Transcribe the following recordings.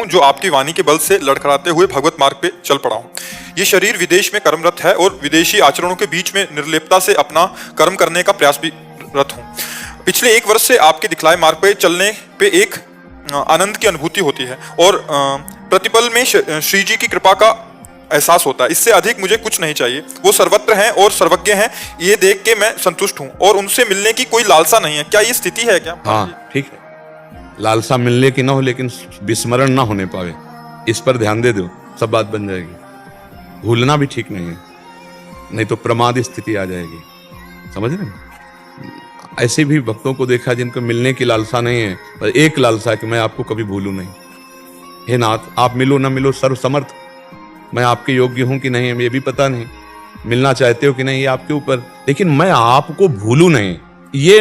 जो आपकी वाणी के बल से लड़खड़ाते हुए भगवत मार्ग पे चल पड़ा हूँ। ये शरीर विदेश में कर्मरत है और विदेशी आचरणों के बीच में निर्लिप्तता से अपना कर्म करने का प्रयास भी रत हूँ। पिछले 1 वर्ष से आपके दिखलाए मार्ग पे चलने पे एक आनंद की अनुभूति होती है और प्रतिपल में श्री जी की कृपा का एहसास होता है। इससे अधिक मुझे कुछ नहीं चाहिए। वो सर्वत्र हैं और सर्वज्ञ हैं, ये देख के मैं संतुष्ट हूँ और उनसे मिलने की कोई लालसा नहीं है। क्या ये स्थिति है क्या? हाँ, ठीक है। लालसा मिलने की ना हो लेकिन विस्मरण ना होने पावे, इस पर ध्यान दे दो, सब बात बन जाएगी। भूलना भी ठीक नहीं है, नहीं तो प्रमाद स्थिति आ जाएगी। समझ रहे हैं? ऐसे भी भक्तों को देखा जिनको मिलने की लालसा नहीं है, पर एक लालसा है कि मैं आपको कभी भूलूं नहीं। हे नाथ, आप मिलो ना मिलो सर्वसमर्थ, मैं आपके योग्य हूं कि नहीं ये भी पता नहीं, मिलना चाहते हो कि नहीं ये आपके ऊपर, लेकिन मैं आपको भूलूं नहीं, ये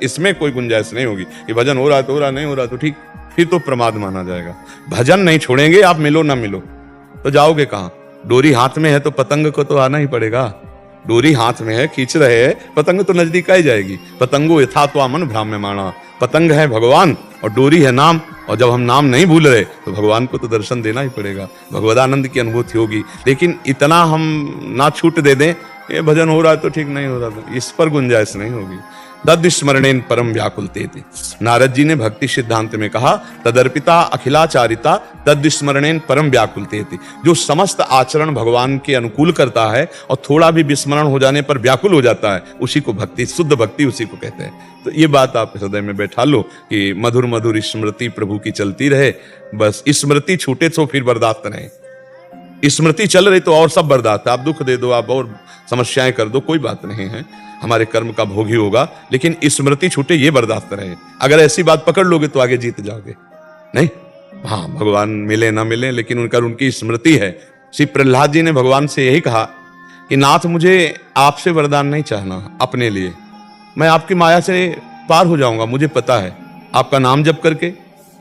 इसमें कोई गुंजाइश नहीं होगी। ये भजन हो रहा तो हो रहा, नहीं हो रहा तो ठीक, फिर तो प्रमाद माना जाएगा। भजन नहीं छोड़ेंगे, आप मिलो ना मिलो तो जाओगे कहां? डोरी हाथ में है तो पतंग को तो आना ही पड़ेगा। डोरी हाथ में है, खींच रहे हैं, पतंग तो नजदीक आई जाएगी। पतंगो यथा तो मन भ्राम्यमाणा, पतंग है भगवान और डोरी है नाम, और जब हम नाम नहीं भूल रहे तो भगवान को तो दर्शन देना ही पड़ेगा, भगवदानंद की अनुभूति होगी। लेकिन इतना हम ना छूट दे दें, ये भजन हो रहा है तो ठीक, नहीं हो रहा तो इस पर गुंजाइश नहीं होगी। तद्स्मरणेन परम व्याकुलतेति, नारद जी ने भक्ति सिद्धांत में कहा, तदर्पिता अखिलाचारिता तद्स्मरणेन परम व्याकुलतेति। जो समस्त आचरण भगवान के अनुकूल करता है और थोड़ा भी विस्मरण हो जाने पर व्याकुल हो जाता है, उसी को भक्ति, शुद्ध भक्ति उसी को कहते हैं। तो ये बात आप हृदय में बैठा लो कि मधुर मधुर स्मृति प्रभु की चलती रहे। बस स्मृति छूटे तो फिर बर्दाश्त नहीं, स्मृति चल रही तो और सब बर्दाश्त है। आप दुख दे दो, आप और समस्याएं कर दो, कोई बात नहीं है, हमारे कर्म का भोग ही होगा, लेकिन स्मृति छूटे ये बर्दाश्त रहे। अगर ऐसी बात पकड़ लोगे तो आगे जीत जाओगे। नहीं, हाँ, भगवान मिले ना मिले, लेकिन उनकी स्मृति है। श्री प्रहलाद जी ने भगवान से यही कहा कि नाथ, मुझे आपसे वरदान नहीं चाहना अपने लिए, मैं आपकी माया से पार हो जाऊंगा। मुझे पता है आपका नाम जप करके,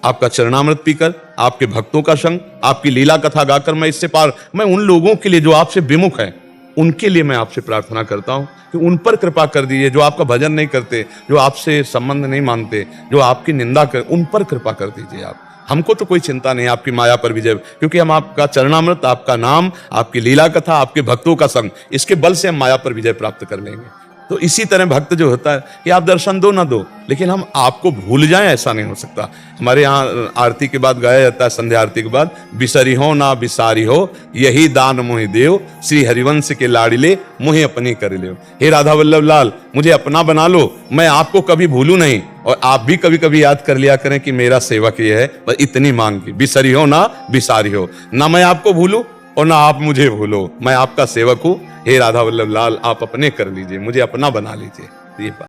आपका चरणामृत पीकर, आपके भक्तों का संग, आपकी लीला कथा गाकर मैं इससे पार, मैं उन लोगों के लिए जो आपसे विमुख है, उनके लिए मैं आपसे प्रार्थना करता हूं कि उन पर कृपा कर दीजिए, जो आपका भजन नहीं करते, जो आपसे संबंध नहीं मानते, जो आपकी निंदा कर, उन पर कृपा कर दीजिए आप। हमको तो कोई चिंता नहीं आपकी माया पर विजय, क्योंकि हम आपका चरणामृत, आपका नाम, आपकी लीला कथा, आपके भक्तों का संग, इसके बल से हम माया पर विजय प्राप्त कर लेंगे। तो इसी तरह भक्त जो होता है कि आप दर्शन दो ना दो, लेकिन हम आपको भूल जाएं, ऐसा नहीं हो सकता। हमारे यहाँ आरती के बाद गाया जाता है, संध्या आरती के बाद, बिसरी हो ना बिसारी हो, यही दान मोहि देव, श्री हरिवंश के लाडिले मुहे अपनी कर ले। हे राधा वल्लभ लाल, मुझे अपना बना लो, मैं आपको कभी भूलूं नहीं, और आप भी कभी कभी याद कर लिया करें कि मेरा सेवक ये है। बस इतनी मांग की, बिसरी हो ना बिसारी हो, ना मैं आपको भूलूं और ना आप मुझे भूलो, मैं आपका सेवक हूं। हे राधा वल्लभ लाल, आप अपने कर लीजिए, मुझे अपना बना लीजिए। ये बात।